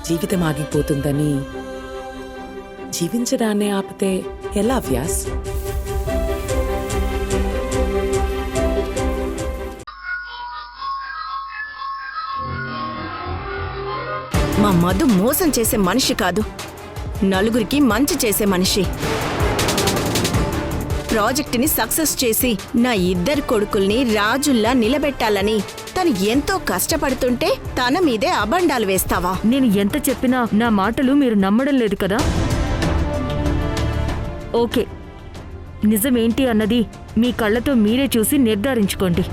జీవితం ఆగిపోతుందని జీవించడాన్ని ఆపితే ఎలా వ్యాస్? మా మధు మోసం చేసే మనిషి కాదు, నలుగురికి మంచి చేసే మనిషి. ప్రాజెక్టుని సక్సెస్ చేసి నా ఇద్దరు కొడుకుల్ని రాజుల్లా నిలబెట్టాలని తను ఎంతో కష్టపడుతుంటే తన మీదే అబండాలు వేస్తావా? నేను ఎంత చెప్పినా నా మాటలు మీరు నమ్మడం లేదు కదా. ఓకే, నిజమేంటి అన్నది మీ కళ్ళతో మీరే చూసి నిర్ధారించుకోండి.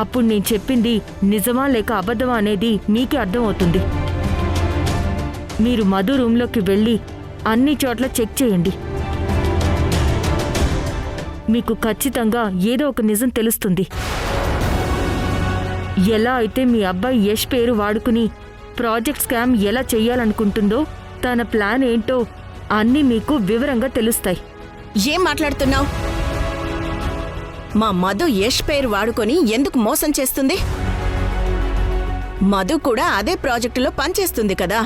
అప్పుడు నేను చెప్పింది నిజమా లేక అబద్ధమా అనేది మీకే అర్థమవుతుంది. మీరు మధు రూంలోకి వెళ్ళి అన్ని చోట్ల చెక్ చేయండి. మీకు ఖచ్చితంగా ఏదో ఒక నిజం తెలుస్తుంది. ఎలా అయితే మీ అబ్బాయి యష్ పేరు వాడుకుని ప్రాజెక్ట్ స్కామ్ ఎలా చెయ్యాలనుకుంటుందో తన ప్లాన్ ఏంటో అన్నీ మీకు వివరంగా తెలుస్తాయి. ఏం మాట్లాడుతున్నావు? మా మధు యష్ పేరు వాడుకొని ఎందుకు మోసం చేస్తుంది? మధు కూడా అదే ప్రాజెక్టులో పనిచేస్తుంది కదా.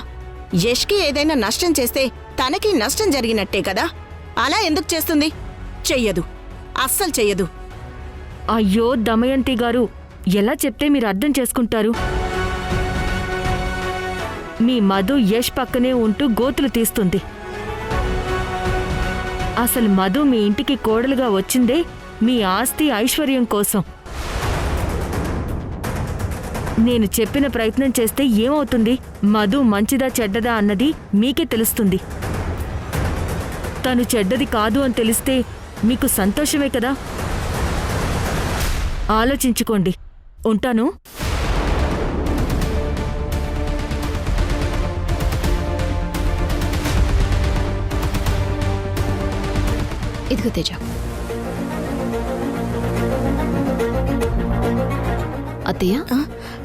యష్కి ఏదైనా నష్టం చేస్తే తనకి నష్టం జరిగినట్టే కదా. అలా ఎందుకు చేస్తుంది? చెయ్యదు, అస్సలు చెయ్యదు. అయ్యో దమయంతి గారు, ఎలా చెప్తే మీరు అర్థం చేసుకుంటారు? మీ మధు యష్ పక్కనే ఉంటూ గోతులు తీస్తుంది. అసలు మధు మీ ఇంటికి కోడలుగా వచ్చిందే మీ ఆస్తి ఐశ్వర్యం కోసం. నేను చెప్పిన ప్రయత్నం చేస్తే ఏమవుతుంది? మధు మంచిదా చెడ్డదా అన్నది మీకే తెలుస్తుంది. తను చెడ్డది కాదు అని తెలిస్తే మీకు సంతోషమే కదా. ఆలోచించుకోండి. ఉంటాను. ఇదిగో తేజ. అత్తయ్య,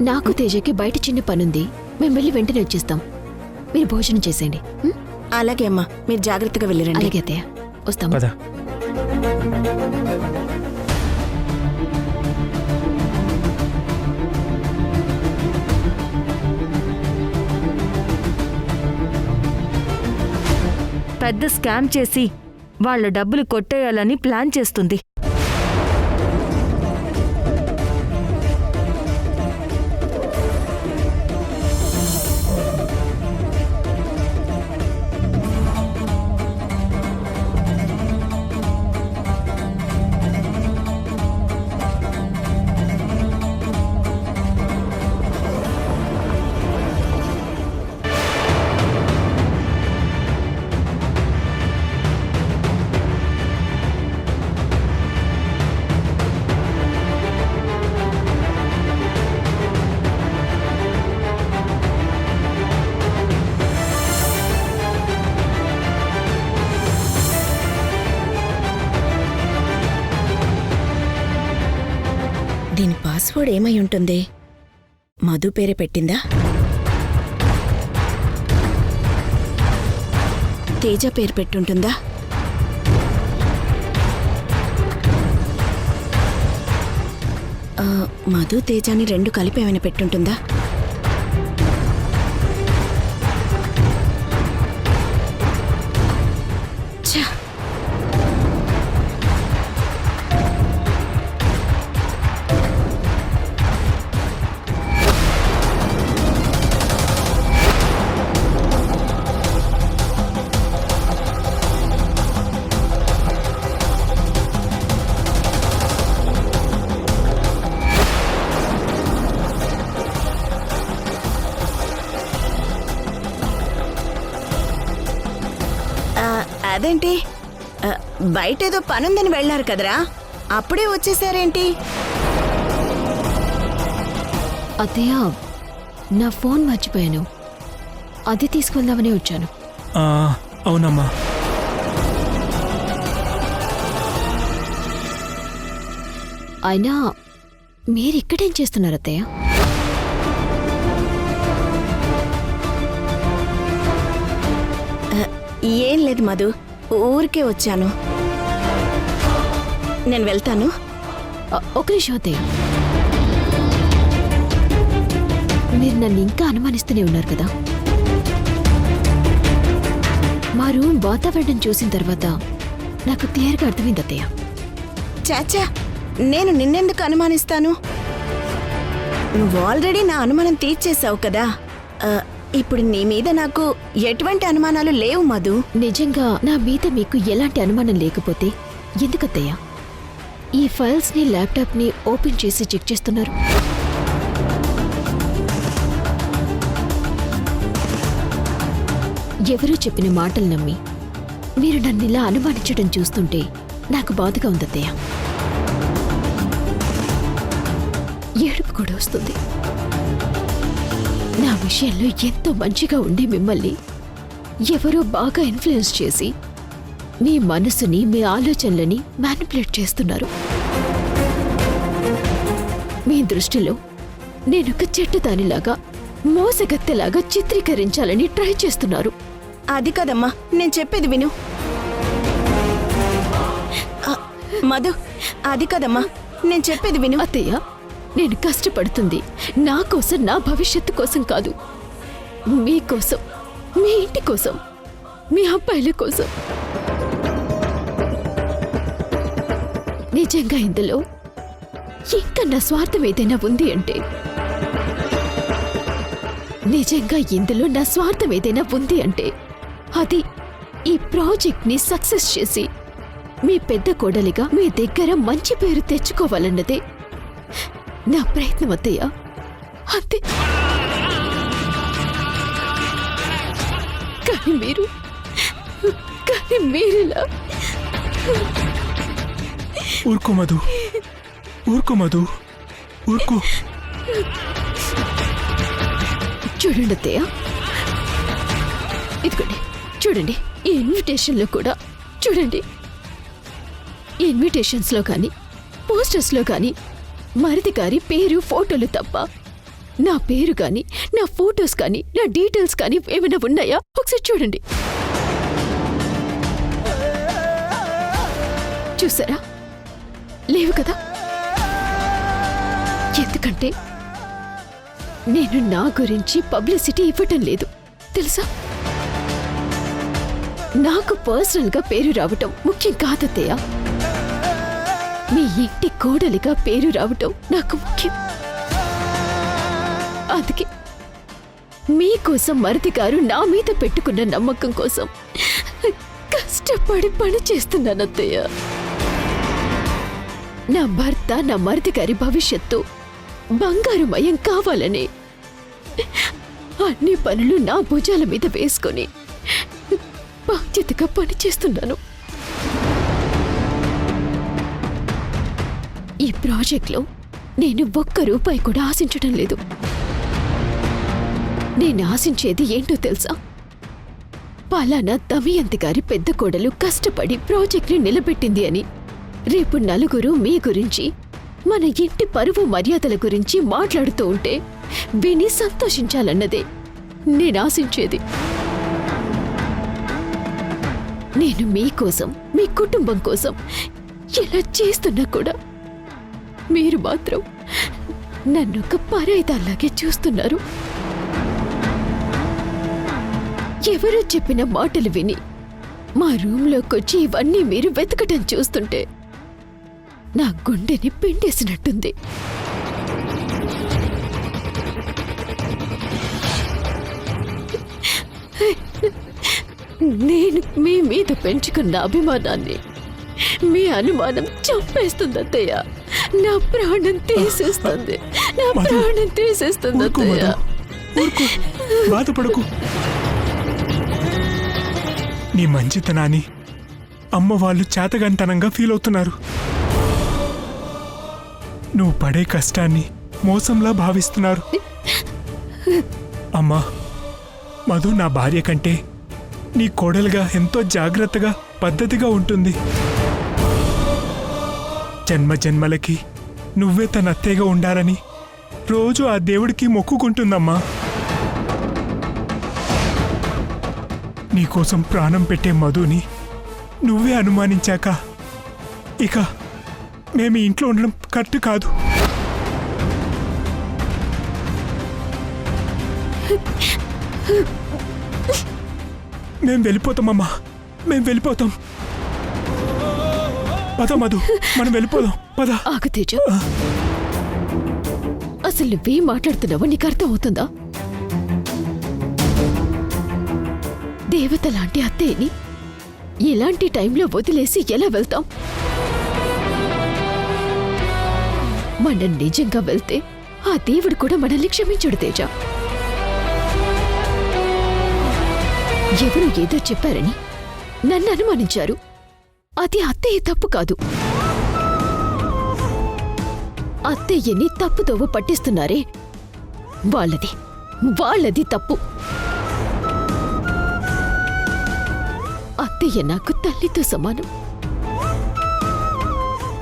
నాకు తేజకి బయట చిన్న పనుంది. మేము వెళ్ళి వెంటనే వచ్చేస్తాం. మీరు భోజనం చేసేయండి. అలాగే అమ్మా, మీరు జాగ్రత్తగా వెళ్ళిరండి. అలాగే అత్తయ్య, వస్తాం. పెద్ద స్కామ్ చేసి వాళ్ళ డబ్బులు కొట్టేయాలని ప్లాన్ చేస్తుంది. దీని పాస్వర్డ్ ఏమై ఉంటుంది? మధు పేరే పెట్టిందా? తేజ పేరు పెట్టుంటుందా? మధు తేజాని రెండు కలిపి ఏమైనా పెట్టుంటుందా? ఛా! అదేంటి, బయటేదో పనుందని వెళ్లారు కదరా, అప్పుడే వచ్చేసారేంటి? అత్తయ్య, నా ఫోన్ మర్చిపోయాను. అది తీసుకుందామని వచ్చాను. అవునమ్మా. అయినా మీరిక్కడేం చేస్తున్నారు అత్తయ్య? ఏం లేదు మధు, ఊరికే వచ్చాను. నేను వెళ్తాను. ఒక నిమిషం అత్తయ్య. మీరు నన్ను ఇంకా అనుమానిస్తూనే ఉన్నారు కదా. మా రూమ్ వాతావరణం చూసిన తర్వాత నాకు క్లియర్గా అర్థమైంది అత్తయ్య. చాచా, నేను నిన్నెందుకు అనుమానిస్తాను? నువ్వు ఆల్రెడీ నా అనుమానం తీర్చేశావు కదా. ఇప్పుడు నీ మీద నాకు ఎటువంటి అనుమానాలు లేవు మధు. నిజంగా నా మీద మీకు ఎలాంటి అనుమానం లేకపోతే ఎందుకత్తయ్య ఈ ఫైల్స్ ని ల్యాప్టాప్ ని ఓపెన్ చేసి చెక్ చేస్తున్నారు? ఎవరో చెప్పిన మాటలు నమ్మి మీరు నన్ను ఇలా అనుమానించడం చూస్తుంటే నాకు బాధగా ఉందత్తయ్య. ఏడుపు కూడా వస్తుంది. నా విషయంలో ఎంతో మంచిగా ఉండి మిమ్మల్ని ఎవరో బాగా ఇన్ఫ్లుయెన్స్ చేసి మీ మనసుని మీ ఆలోచనలని మ్యానిపులేట్ చేస్తున్నారు. మీ దృష్టిలో నేనొక చెట్టుదానిలాగా మోసగత్తెలాగా చిత్రీకరించాలని ట్రై చేస్తున్నారు. అది కదమ్మా, నేను చెప్పేది విను. మధు, అది కదమ్మా, నేను చెప్పేది విను. అత్తయ్య, నేను కష్టపడుతుంది నా కోసం, నా భవిష్యత్తు కోసం కాదు, మీకోసం, మీ ఇంటి కోసం, మీ అబ్బాయిల కోసం. నిజంగా ఇందులో ఇంకా నా స్వార్థం ఏదైనా ఉంది అంటే, నిజంగా ఇందులో నా స్వార్థం ఏదైనా ఉంది అంటే అది ఈ ప్రాజెక్ట్ ని సక్సెస్ చేసి మీ పెద్ద కోడలిగా మీ దగ్గర మంచి పేరు తెచ్చుకోవాలన్నదే నా ప్రయత్నం అత్తయ్య. అంతే. కానీ మీరిలా ఊరుకో మధు, ఊరుకో మధు, ఊరుకో. చూడండి అత్తయ్య, ఇదిగోండి చూడండి, ఈ ఇన్విటేషన్లో కూడా చూడండి. ఈ ఇన్విటేషన్స్లో కానీ పోస్టర్స్లో కానీ మరిది గారి పేరు, ఫోటోలు తప్ప నా పేరు కానీ, నా ఫోటోస్ కానీ, నా డీటెయిల్స్ కానీ ఏమైనా ఉన్నాయా? ఒకసారి చూడండి. చూసారా? లేవు కదా. ఎందుకంటే నేను నా గురించి పబ్లిసిటీ ఇవ్వటం లేదు, తెలుసా? నాకు పర్సనల్గా పేరు రావటం ముఖ్యం కాదత్తయ్య. మీ ఇంటి కోడలిగా పేరు రావటం నాకు ముఖ్యం. అందుకే మీకోసం మరిది గారు నా మీద పెట్టుకున్న నమ్మకం కోసం కష్టపడి పని చేస్తున్నాను అత్తయ్య. నా భర్త, నా మరిది గారి భవిష్యత్తు బంగారుమయం కావాలని అన్ని పనులు నా భుజాల మీద వేసుకొని బాధ్యతగా పనిచేస్తున్నాను. ఈ ప్రాజెక్ట్లో నేను ఒక్క రూపాయి కూడా ఆశించడం లేదు. నేను ఆశించేది ఏంటో తెలుసా? పలానా దమయంతి గారి పెద్ద కోడలు కష్టపడి ప్రాజెక్ట్ని నిలబెట్టింది అని రేపు నలుగురు మీ గురించి, మన ఇంటి పరువు మర్యాదల గురించి మాట్లాడుతూ ఉంటే విని సంతోషించాలన్నదే నేను ఆశించేది. నేను మీకోసం, మీ కుటుంబం కోసం ఇలా చేస్తున్నా కూడా మీరు మాత్రం నన్నొక పరాయిదాల్లాగే చూస్తున్నారు. ఎవరో చెప్పిన మాటలు విని మా రూంలోకొచ్చి ఇవన్నీ మీరు వెతకటం చూస్తుంటే నా గుండెని పిండేసినట్టుంది. నేను మీ మీద పెంచుకున్న అభిమానాన్ని మీ అనుమానం చంపేస్తుంది అత్తయ్య. నా ప్రాణం తీసేస్తుంది, నా ప్రాణం తీసేస్తుంది అత్తయ్య. బాధపడకు. నీ మంచితనాన్ని అమ్మ వాళ్ళు చేతగానితనంగా ఫీల్ అవుతున్నారు. నువ్వు పడే కష్టాన్ని మోసంలా భావిస్తున్నారు. అమ్మా, మధు నా భార్య కంటే నీ కోడలుగా ఎంతో జాగ్రత్తగా, పద్ధతిగా ఉంటుంది. జన్మ జన్మలకి నువ్వే తన అత్తయ్యగా ఉండాలని రోజు ఆ దేవుడికి మొక్కుకుంటుందమ్మా. నీకోసం ప్రాణం పెట్టే మధుని నువ్వే అనుమానించాక ఇక మేము ఇంట్లో ఉండడం కరెక్ట్ కాదు. మేం వెళ్ళిపోతామమ్మా, మేం వెళ్ళిపోతాం. పద మధు, మనం వెళ్ళిపోదాం, పద. ఆగు తేజ, అసలు నువ్వేం మాట్లాడుతున్నావో నీకు అర్థం అవుతుందా? దేవత లాంటి అత్తయ్యని ఇలాంటి టైంలో వదిలేసి ఎలా వెళ్తాం? మనం నిజంగా వెళ్తే ఆ దేవుడు కూడా మనల్ని క్షమించడు తేజ. ఎవరో ఏదో చెప్పారని నన్ను అనుమానించారు. అది అత్తయ్య తప్పు కాదు. అత్తయ్యని తప్పుదోవ పట్టిస్తున్నారే, వాళ్ళది తప్పు. అత్తయ్య నాకు తల్లితో సమానం.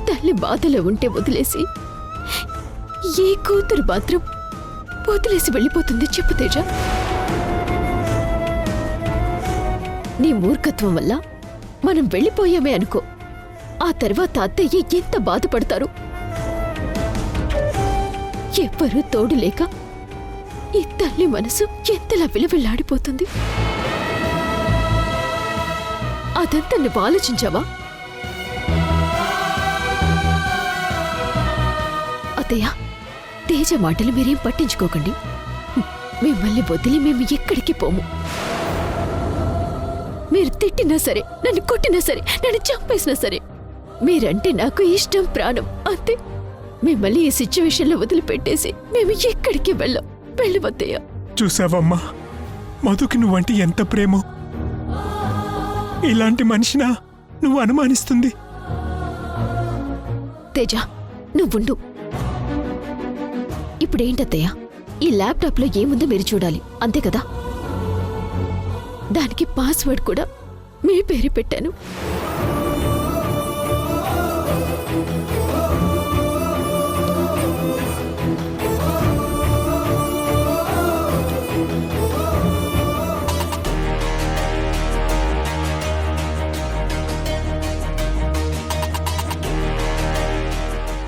తల్లి బాధలో ఉంటే వదిలేసి ఏ కూతురు మాత్రం వదిలేసి వెళ్ళిపోతుంది చెప్పు తేజ? నీ మూర్ఖత్వం వల్ల మనం వెళ్ళిపోయామే అనుకో, ఆ తర్వాత అత్తయ్య ఎంత బాధపడతారు. ఎవ్వరూ తోడు లేక ఈ తల్లి మనసు ఎంతలా విలువెల్లాడిపోతుంది. అదంతా నువ్వు ఆలోచించావా? అత్తయ్య, తేజ మాటలు మీరేం పట్టించుకోకండి. మిమ్మల్ని వదిలి మేము ఎక్కడికి పోము. మీరు తిట్టినా సరే, నన్ను కొట్టినా సరే, నన్ను చంపేసినా సరే, మీరంటే నాకు ఇష్టం, ప్రాణం, అంతే. మిమ్మల్ని ఈ సిచ్యువేషన్లో వదిలిపెట్టేసి మేము ఎక్కడికి వెళ్ళవద్దయ్యా. చూసావమ్మా, మధుకి నువ్వంటే ఎంత ప్రేమో. ఇలాంటి మనిషినా నువ్వు అనుమానిస్తుంది? తేజ, నువ్వుండు. ఇప్పుడేంటత్తయ్య, ఈ ల్యాప్టాప్లో ఏముందో మీరు చూడాలి, అంతే కదా? దానికి పాస్వర్డ్ కూడా మీ పేరు పెట్టాను.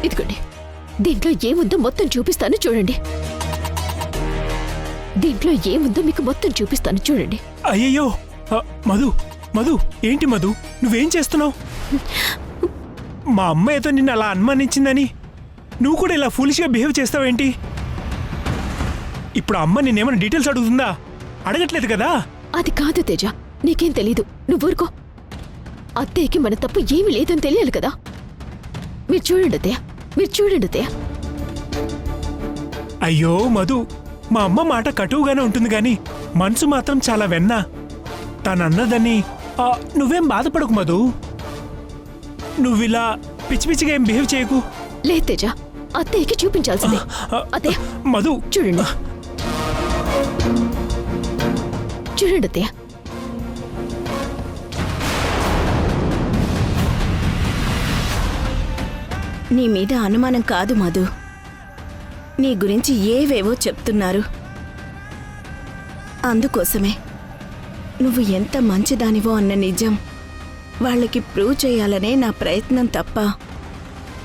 ఇదిగోండి, దీంట్లో ఏముందో మొత్తం చూపిస్తాను చూడండి. దీంట్లో ఏముందో మీకు మొత్తం చూపిస్తాను చూడండి. అయ్యయ్యో, మధు మధు, ఏంటి మధు, నువ్వేం చేస్తున్నావు? మా అమ్మ ఏదో నిన్ను అలా అనుమానించిందని నువ్వు కూడా ఇలా ఫూలిష్గా బిహేవ్ చేస్తావేంటి? ఇప్పుడు అమ్మ నిన్నేమైనా డీటెయిల్స్ అడుగుతుందా? అడగట్లేదు కదా. అది కాదు తేజ, నీకేం తెలీదు, నువ్వు ఊరుకో. అత్తయ్యకి మన తప్పు ఏమీ లేదని తెలియాలి కదా. మీరు చూడండి అత్తయ్య, మీరు చూడండి అత్తయ్య. అయ్యో మధు, మా అమ్మ మాట కటువుగానే ఉంటుంది గాని మనసు మాత్రం చాలా వెన్న. తనన్నదని నువ్వేం బాధపడకు మధు. నువ్విలా పిచ్చి పిచ్చిగా ఏం బిహేవ్ చేయకు. లే తేజ, అత్తయ్యకి చూపించాల్సిందే. అత్తయ్య మధు, చూడండి, చూడండి అత్తయ్య. నీ మీద అనుమానం కాదు మధు, నీ గురించి ఏవేవో చెప్తున్నారు. అందుకోసమే నువ్వు ఎంత మంచిదానివో అన్న నిజం వాళ్ళకి ప్రూవ్ చేయాలనే నా ప్రయత్నం తప్ప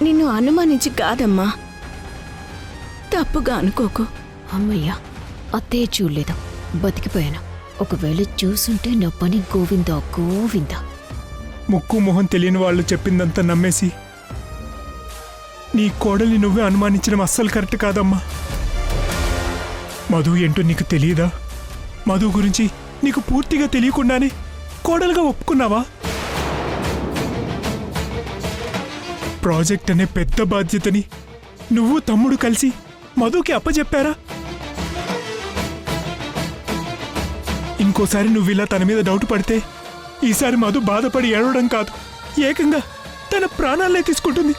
నిన్ను అనుమానించి కాదమ్మా. తప్పుగా అనుకోకు. అమ్మయ్యా, అత్తయ్య చూడలేదు, బతికిపోయాను. ఒకవేళ చూసుంటే నా పని గోవిందా గోవిందా. ముక్కు మొహం తెలియని వాళ్ళు చెప్పిందంతా నమ్మేసి నీ కోడల్ని నువ్వే అనుమానించడం అస్సలు కరెక్ట్ కాదమ్మా. మధు ఏంటో నీకు తెలియదా? మధు గురించి నీకు పూర్తిగా తెలియకుండానే కోడలుగా ఒప్పుకున్నావా? ప్రాజెక్ట్ అనే పెద్ద బాధ్యతని నువ్వు తమ్ముడు కలిసి మధుకి అప్పచెప్పారా? ఇంకోసారి నువ్విలా తన మీద డౌట్ పడితే ఈసారి మధు బాధపడి ఏడవడం కాదు, ఏకంగా తన ప్రాణాలనే తీసుకుంటుంది.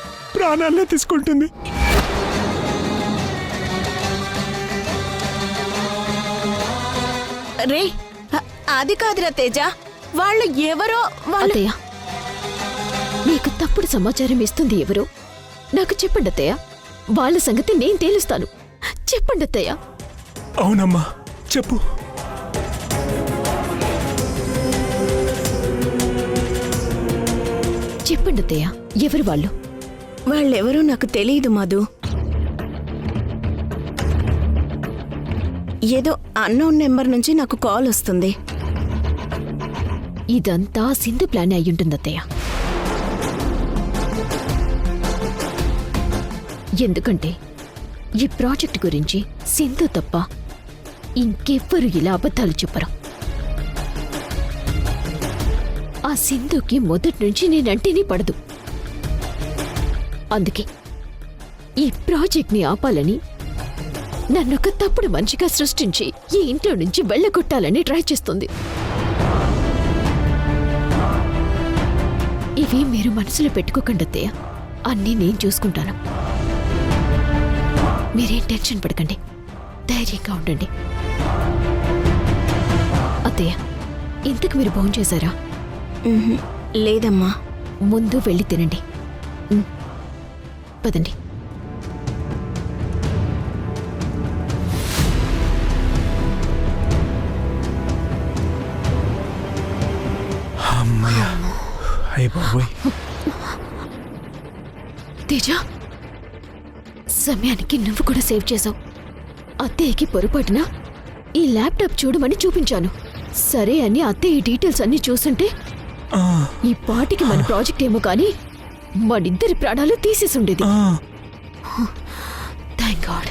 రే, అది కాదురా తేజ, వాళ్ళు ఎవరో. అత్తయ్య, మీకు తప్పుడు సమాచారం ఇస్తుంది ఎవరో నాకు చెప్పండి అత్తయ్య. వాళ్ళ సంగతి నేను తేలుస్తాను. చెప్పండి అత్తయ్య. అవునమ్మా, చెప్పు. చెప్పండి అత్తయ్య, ఎవరు వాళ్ళు? వాళ్ళెవరో నాకు తెలియదు మధు. ఏదో అన్నోన్ నెంబర్ నుంచి నాకు కాల్ వస్తుంది. ఇదంతా సింధు ప్లాన్ అయ్యుంటుంది అత్తయ్య. ఎందుకంటే ఈ ప్రాజెక్ట్ గురించి సింధు తప్ప ఇంకెవ్వరు ఇలా అబద్ధాలు చెప్పరు. ఆ సింధుకి మొదటి నుంచి నేనంటేనే పడదు. అందుకే ఈ ప్రాజెక్ట్ని ఆపాలని నన్నొక తప్పుడు మనిషిగా సృష్టించి ఈ ఇంట్లో నుంచి వెళ్ళగొట్టాలని ట్రై చేస్తుంది. ఇవి మీరు మనసులో పెట్టుకోకండి అత్తయ్య. అన్నీ నేను చూసుకుంటాను. మీరేం టెన్షన్ పడకండి, ధైర్యంగా ఉండండి. అత్తయ్య, ఇంతకు మీరు భోంచేశారా? లేదమ్మా. ముందు వెళ్ళి తినండి. పదండి. అమ్మయ్యా, అయ్య బాబోయ్. తేజ, సమయానికి నువ్వు కూడా సేవ్ చేసావు. అత్తయ్యకి పొరపాటున ఈ ల్యాప్టాప్ చూడమని చూపించాను. సరే అని అత్తయ్య ఈ డీటెయిల్స్ అన్నీ చూస్తుంటే ఆ, ఈ పాటికి మన ప్రాజెక్ట్ ఏమో కానీ మనిద్దరి ప్రాణాలు తీసేసుండేది. ఆ, థ్యాంక్ గాడ్,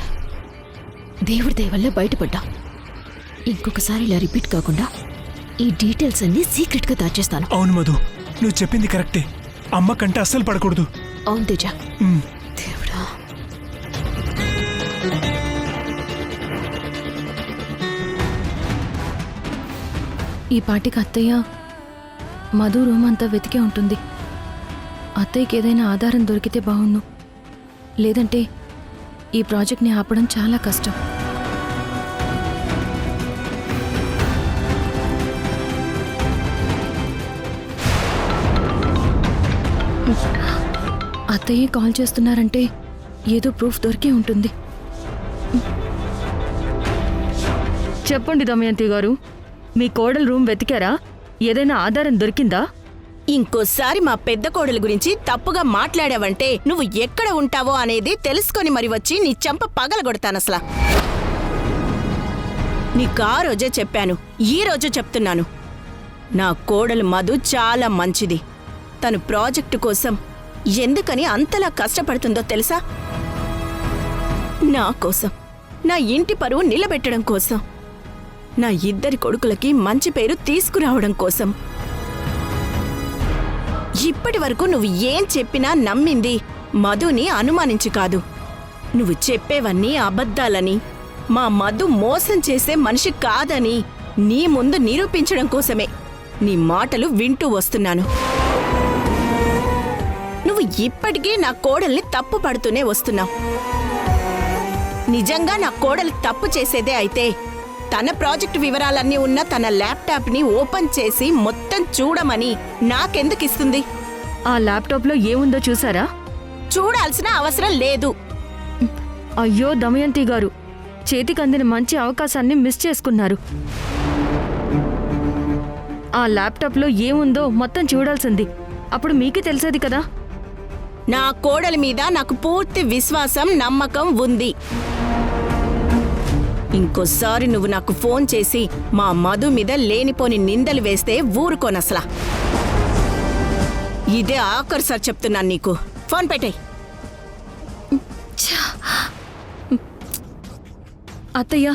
దేవుడి దయ వల్ల బయటపడ్డా. ఇంకొకసారి ఇలా రిపీట్ కాకుండా ఈ డీటెయిల్స్ అన్నీ సీక్రెట్గా దాచేస్తాను. అవును మధు, నువ్వు చెప్పింది కరెక్టే. అమ్మ కంటే అస్సలు పడకూడదు. అవును తేజ. ఉమ్, దేవుడా. ఈ పాటికి అత్తయ్య మధు రూమ్ అంతా వెతికే ఉంటుంది. అత్తయ్యకి ఏదైనా ఆధారం దొరికితే బాగుండు. లేదంటే ఈ ప్రాజెక్ట్ని ఆపడం చాలా కష్టం. అత్తయ్య కాల్ చేస్తున్నారంటే ఏదో ప్రూఫ్ దొరికే ఉంటుంది. చెప్పండి దమయంతి గారు, మీ కోడలు రూమ్ వెతికారా? ఏదైనా ఆధారం దొరికిందా? ఇంకోసారి మా పెద్ద కోడలి గురించి తప్పుగా మాట్లాడావంటే నువ్వు ఎక్కడ ఉంటావో అనేది తెలుసుకొని మరి వచ్చి నీ చెంప పగలగొడతానసలా. నీకు ఆ రోజే చెప్పాను, ఈ రోజు చెప్తున్నాను. నా కోడలు మధు చాలా మంచిది. తను ప్రాజెక్టు కోసం ఎందుకని అంతలా కష్టపడుతుందో తెలుసా? నా కోసం, నా ఇంటి పరువు నిలబెట్టడం కోసం, నా ఇద్దరి కొడుకులకి మంచి పేరు తీసుకురావడం కోసం. ఇప్పటి వరకు నువ్వు ఏం చెప్పినా నమ్మింది మధుని అనుమానించి కాదు. నువ్వు చెప్పేవన్నీ అబద్ధాలని, మా మధు మోసం చేసే మనిషి కాదని నీ ముందు నిరూపించడం కోసమే నీ మాటలు వింటూ వస్తున్నాను. నువ్వు ఇప్పటికీ నా కోడల్ని తప్పు పడుతూనే వస్తున్నావు. నిజంగా నా కోడలు తప్పు చేసేదే అయితే తన ప్రాజెక్టు వివరాలన్నీ ఉన్న తన ల్యాప్టాప్ని ఓపెన్ చేసి మొత్తం చూడమని నాకెందుకు ఇస్తుంది? ఆ ల్యాప్టాప్లో ఏముందో చూసారా? చూడాల్సిన అవసరం లేదు. అయ్యో దమయంతి గారు, చేతికందిన మంచి అవకాశాన్ని మిస్ చేసుకున్నారు. ఆ ల్యాప్టాప్లో ఏముందో మొత్తం చూడాల్సింది. అప్పుడు మీకే తెలిసేది కదా. నా కోడలి మీద నాకు పూర్తి విశ్వాసం, నమ్మకం ఉంది. ఇంకోసారి నువ్వు నాకు ఫోన్ చేసి మా మధు మీద లేనిపోని నిందలు వేస్తే ఊరుకోనసలా. ఇదే ఆఖరిసారి చెప్తున్నాను నీకు. ఫోన్ పెట్టేయ్. అత్తయ్య,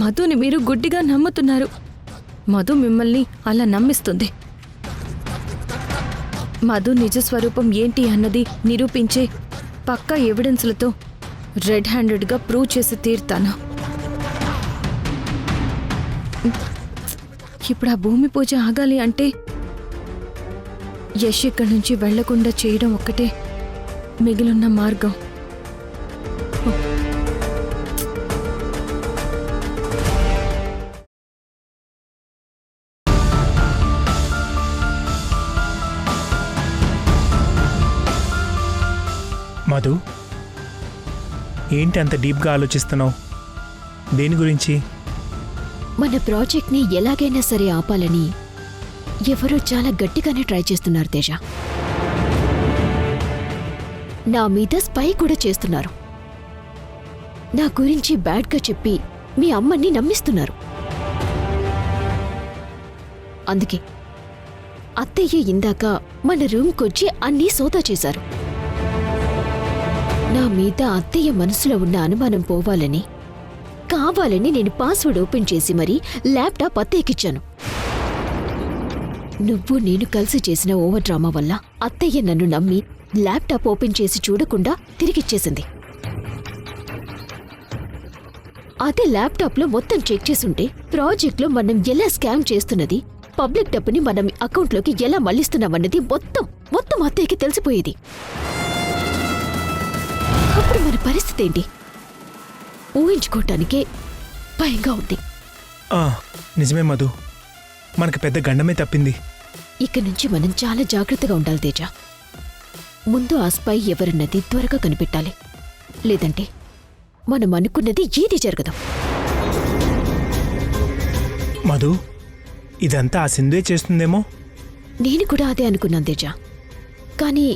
మధుని మీరు గుడ్డిగా నమ్ముతున్నారు. మధు మిమ్మల్ని అలా నమ్మిస్తుంది. మధు నిజస్వరూపం ఏంటి అన్నది నిరూపించే పక్కా ఎవిడెన్స్లతో రెడ్ హ్యాండెడ్గా ప్రూవ్ చేసి తీరుతాను. ఇప్పుడు ఆ భూమి పూజ ఆగాలి అంటే యశ్ ఇక్కడి నుంచి వెళ్లకుండా చేయడం ఒక్కటే మిగిలిన మార్గం. మధు, ఏంటి అంత డీప్గా ఆలోచిస్తున్నావు? దేని గురించి? మన ప్రాజెక్ట్ని ఎలాగైనా సరే ఆపాలని ఎవరో చాలా గట్టిగానే ట్రై చేస్తున్నారు తేజ. నా మీద స్పై కూడా చేస్తున్నారు. నా గురించి బ్యాడ్గా చెప్పి మీ అమ్మని నమ్మిస్తున్నారు. అందుకే అత్తయ్య ఇందాక మన రూమ్కొచ్చి అన్నీ సోదా చేశారు. నా మీద అత్తయ్య మనసులో ఉన్న అనుమానం పోవాలని కావాలని నేను పాస్వర్డ్ ఓపెన్ చేసి మరీ ల్యాప్టాప్ అత్తయ్యకిచ్చాను. నువ్వు నేను కలిసి చేసిన ఓవర్ డ్రామా వల్ల అత్తయ్య నన్ను నమ్మి ల్యాప్టాప్ ఓపెన్ చేసి చూడకుండా తిరిగిచ్చేసింది. అదే ల్యాప్టాప్లో మొత్తం చెక్ చేసుంటే ప్రాజెక్ట్లో మనం ఎలా స్కామ్ చేస్తున్నది, పబ్లిక్ డబ్బుని మనం అకౌంట్లోకి ఎలా మళ్లిస్తున్నామన్నది మొత్తం అత్తయ్యకి తెలిసిపోయేది. అప్పుడు మన పరిస్థితి ఏంటి? ఊహించుకోవటానికే భయంగా ఉంది. నిజమే మధు, మనకు పెద్ద గండమే తప్పింది. ఇక నుంచి మనం చాలా జాగ్రత్తగా ఉండాలి తేజ. ముందు ఆ స్పై ఎవరన్నది త్వరగా కనిపెట్టాలి. లేదంటే మనం అనుకున్నది ఏది జరగదు. మధు, ఇదంతా ఆ సింధువే చేస్తుందేమో. నేను కూడా అదే అనుకున్నాను తేజ. కానీ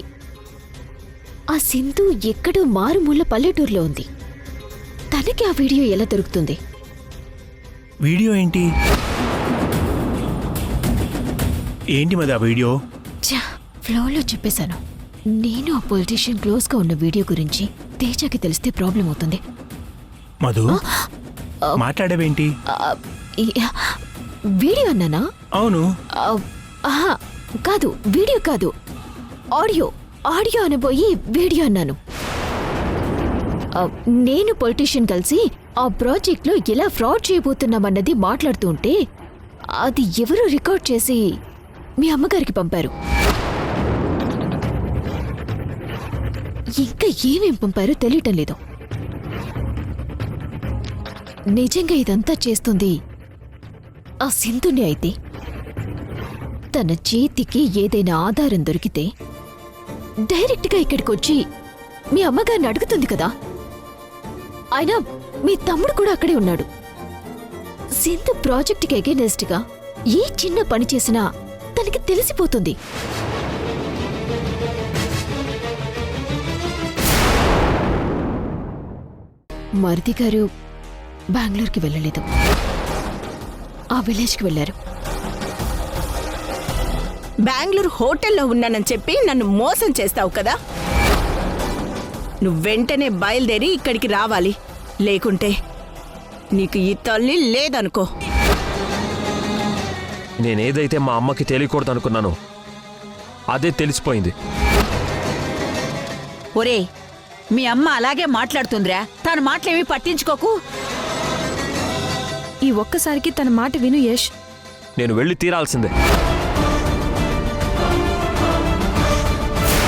ఆ సింధు ఎక్కడో మారుమూల పల్లెటూరులో ఉంది. తనకి ఆ వీడియో ఎలా దొరుకుతుంది? వీడియో ఏంటి? ఏంటి మధు ఆ వీడియో? ఫ్లోలో చెప్పేశాను. నేను ఆ పొలిటీషియన్ క్లోజ్గా ఉన్న వీడియో గురించి తేజకి తెలిస్తే ప్రాబ్లం అవుతుంది. మధు, మాట్లాడవేంటి? వీడియో అన్నానా? అవును. కాదు, వీడియో కాదు, ఆడియో అనబోయి వీడియో అన్నాను. నేను పొలిటీషియన్ కలిసి ఆ ప్రాజెక్ట్లో ఎలా ఫ్రాడ్ చేయబోతున్నామన్నది మాట్లాడుతూ ఉంటే అది ఎవరో రికార్డ్ చేసి మీ అమ్మగారికి పంపారు. ఇంకా ఏమేం పంపారో తెలియటం లేదు. నిజంగా ఇదంతా చేస్తుంది ఆ సింధుని అయితే తన చేతికి ఏదైనా ఆధారం దొరికితే డైరెక్ట్గా ఇక్కడికొచ్చి మీ అమ్మగారిని అడుగుతుంది కదా. అయినా మీ తమ్ముడు కూడా అక్కడే ఉన్నాడు. సింధు ప్రాజెక్టుకి అగైనెస్ట్గా ఏ చిన్న పని చేసినా తనకి తెలిసిపోతుంది. మరిది గారు బెంగళూరుకి వెళ్ళలేదు, ఆ విలేజ్కి వెళ్ళారు. బెంగళూరు హోటల్లో ఉన్నానని చెప్పి నన్ను మోసం చేస్తావు కదా. నువ్వు వెంటనే బయలుదేరి ఇక్కడికి రావాలి. లేకుంటే నీకు ఈ తల్లి లేదనుకో. నేనేదైతే మా అమ్మకి తెలియకూడదు అనుకున్నానో అదే తెలిసిపోయింది. ఒరే, మీ అమ్మ అలాగే మాట్లాడుతుందిరా. తన మాటలేమీ పట్టించుకోకు. ఈ ఒక్కసారికి తన మాట విను యష్. నేను వెళ్ళి తీరాల్సిందే.